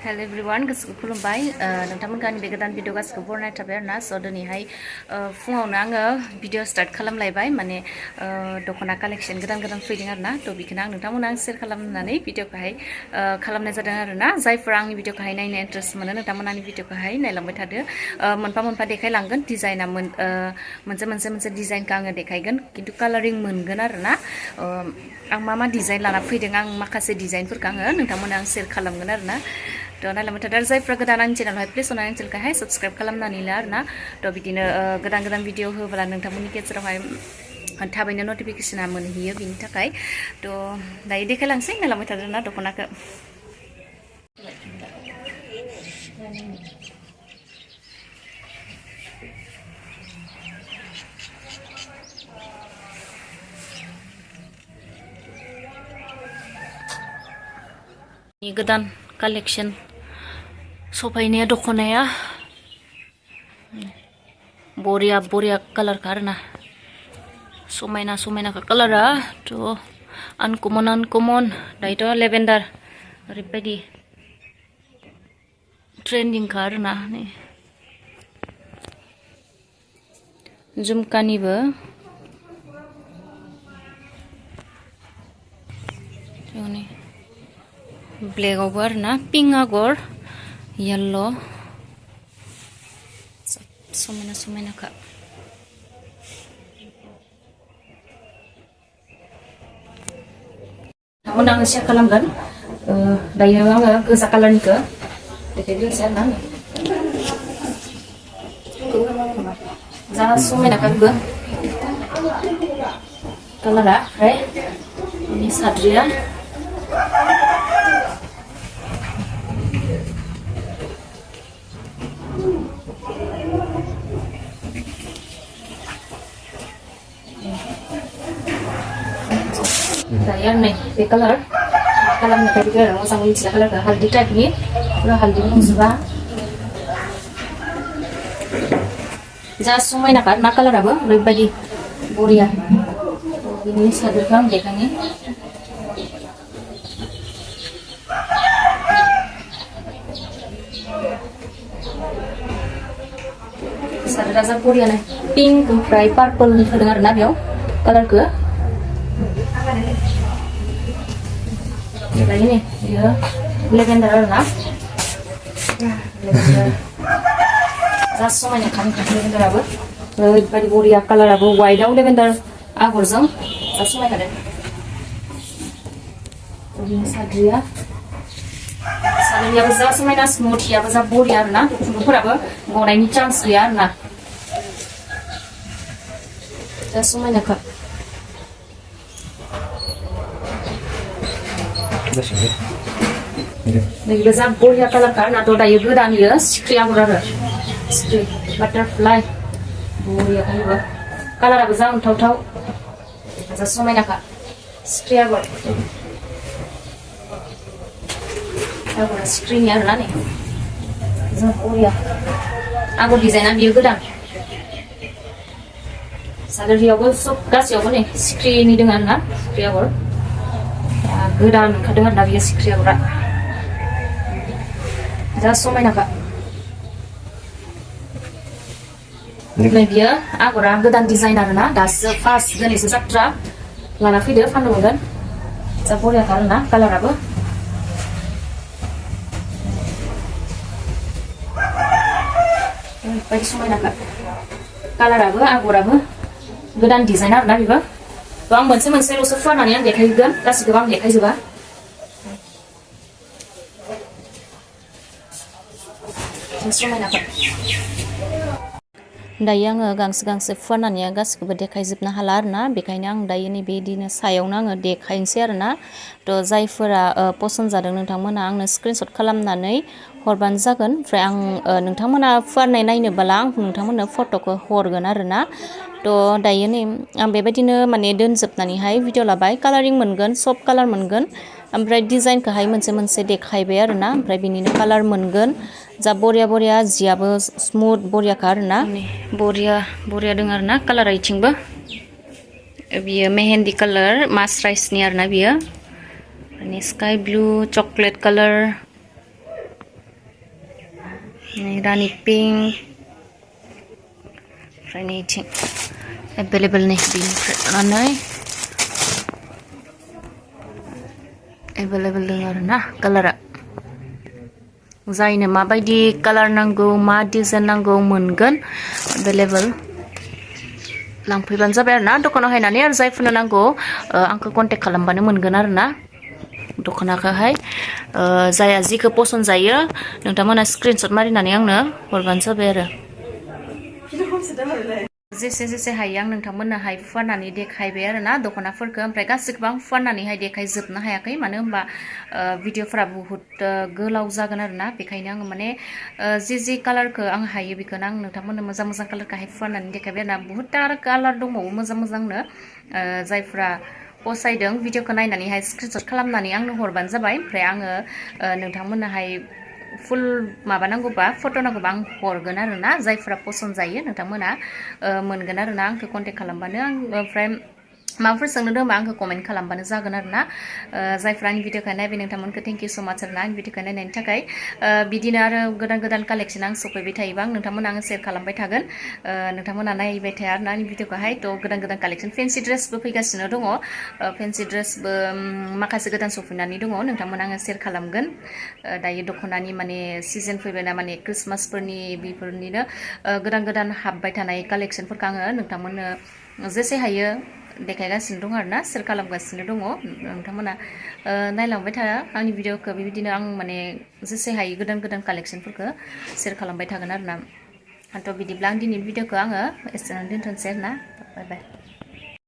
Hello everyone, guys. Kulumbai. Nonton kan begitan video guys keborna tabar na. So doni hai fungau na video start kalam laibai. Mane Dokhona collection gedan feeding na. To bikinang nonton nang share kalam nani video kahai kalam na jadang na. Zai perang video kahai na interest mana nonton nani video kahai na lambat ada. Monpa dekai langgan design na mense design kang dekai gan. Kintu coloring mengan na. Ang mama design lana feeding ang makase design per kang nonton nang share kalam gan na. To na lambat ada zai perang channel hai please onang channel kahai subscribe kalam nani lar na. To bidina gedan video ho bala nonton muni kesra hai थाबैनो नटिफिकेशना मोनहैयो बिनि थाखाय थ दायो देखायलांसै नालांबाय थादों ना दख'नाखौ गोदान कालेक्शन सफायनाया दख'नाया बरिया कालार का आरोना समायना का कालारा तो अनकमन दायोथ' लेभेन्डार ओरैबायदि ट्रेन्डिं का आरोना नै झुमकानिबो नै ब्लेकआवबो आरोना पिंक आगर येल्लो समायना का Menang share kalamkan, daya orang ke sakalan ke, dekat dia share nang. Jangan semua nak juga. Kalau dah, ini sadria. Daya nih, the color, kalam tadi kan orang sama istilah color haldi type ni, orang haldi ni suka. Jadi semua nak color apa? Lebih bagi boria. Ini sadar kan dekat ni. Sadar rasa boria ni, pink, bright purple ni dengar nak yo, color ke? Lagi nih, ya, lavender lah, lavender. Rasa mana kan lavender apa? Bagi boria color apa? White atau lavender apa orang? Rasa mana ada? Ini sadria. Sadria rasa mana smooth ya, rasa boria na. Bukan apa? Guna ini chance ya na. Rasa mana kan? Lagi besar boria color kan atau daya gedan ya, screen aku rasa, screen butterfly boria kan juga, color aku zam tahu, asal semua nak screen aku, aku rasa screen ya lah ni, zam boria, aku desain ambil gedan, sadar dia aku sok kasih aku ni screen ni dengan lah, screen aku. Gedan kadang nabi sikri ora. Jadi semua nak. Nabi aku orang gedan desainer na, das fast jenis saktra. Lana video fan kan. Sabur ya karena kalau apa? Bagi semua nak. Kalau apa? Aku apa? Gedan desainer nabi ba? Bang mense lusuh fan ani yang dekai juga, kasih bang dekai juga. Instrumen apa? Daya gangse fan ani yang gas kepada dekai zipna halar na, bekainya ang daya ni bedina sayang na dekai inser na, to zai fera poson zadang nentang mana ang screenshot kalam nanai horban zagan, frey ang nentang mana fan naik balang, nentang mana foto ke horgan arena. To dayo ni ang बेबायदिनो माने दोनजोबनानैहाय video लाबाय colouring मोनगोन सब कालार मोनगोन ओमफ्राय design खौहाय मोनसे देखायबाय आरोना ओमफ्राय बिनिनो कालार मोनगोन जा बरिया जियाबो स्मुथ बरिया का आरोना बरिया दङ आरोना कालार इथिंबो बियो मेहेंदी कालार मास्राइसनि आरोना बियो माने स्काई ब्लू चॉकलेट कलर रानि पिंक ओमफ्राय नैथिं एभेलेबल नै बिनिफ्राय लानानै एभेलेबल दङ आरोना कालारा जायनो माबायदि कालार नांगौ मा डिजाइन नांगौ मोनगोन एभेलेबल लांफैबानो जाबाय आरोना दखानाव हायनानै आरो जायफोरनो नांगौ आंखौ कन्टेक्ट खालामबानो मोनगोन आरोना दखनाखौहाय जाया जिखौ पसन्द जायो नोंथांमोना स्क्रिनशट मारिनानै आंनो हरबानो जाबाय आरो जेसे जेसे हायो आं नोंथांमोननोहाय फुवारनानै देखायबाय आरोना दख'नाफोरखौ ओमफ्राय गासैखौबो आं फुवारनानैहाय देखायजोबनो हायाखै मानो होनबा भिडिअफोरा बुहुत गोलाव जागोन आरोना बेखायनो आङो माने जि कालारखौ आं हायो बेखौनो आं नोंथांमोननो मोजां मोजां कालारखौहाय फुवारनानै देखायबाय आरोना बुहुत आरो कालार दंबावो मोजां मोजांनो जायफ्रा फसायदों भिडिअखौ नायनानैहाय स्क्रिनशट खालामनानै आंनो हरबानो जाबाय ओमफ्राय आङो नोंथांमोननोहाय फुल माबा नांगौबा फट' नांगौबा आं हरगोन आरोना जायफ्रा पसन्द जायो नोंथांमोना मोनगोन आरोना आंखौ कन्टेक्ट खालामबानो आं ओमफ्राय माबाफोर सोंनो दंबा आंखौ कमेन्ट खालामबानो जागोन आरोना जायफ्रा आंनि भिडिअखौ नायबाय नोंथांमोनखौ थेंक इउ स' माच आरोना आंनि भिडिअखौ नायनायनि थाखाय बिदिनो आरो गोदान गोदान कालेक्सन आं सफैबाय थायोबा आं नोंथांमोना आङो सेयार खालामबाय थागोन नोंथांमोना नायबाय थाया आरोना आंनि भिडिअखौहाय थ' गोदान गोदान कालेक्सन फेन्सि ड्रेसबो फैगासिनो दङ फेन्सि ड्रेसबो माखासे गोदान सफैनानै दङ नोंथांमोना आङो सेयार खालामगोन दायो दख'नानि माने सिजन फैबायना माने क्रिसमासफोरनि बेफोरनिनो गोदान गोदान हाबबाय थानाय कालेक्सनफोरखौ आङो नोंथांमोननो जेसे हायो देखायगासिनो दं आरोना सेयार खालामगासिनो दङ नोंथांमोना नायलांबाय था आंनि भिडिअखौ बेबायदिनो आं माने जेसे हायो गोदान गोदान कालेक्सनफोरखौ सेयार खालामबाय थागोन आरोना थ' बिदिब्ला आं दिनैनि भिडिअखौ आङो एसेयावनो दोनथ'नोसै आरोना बाय बाय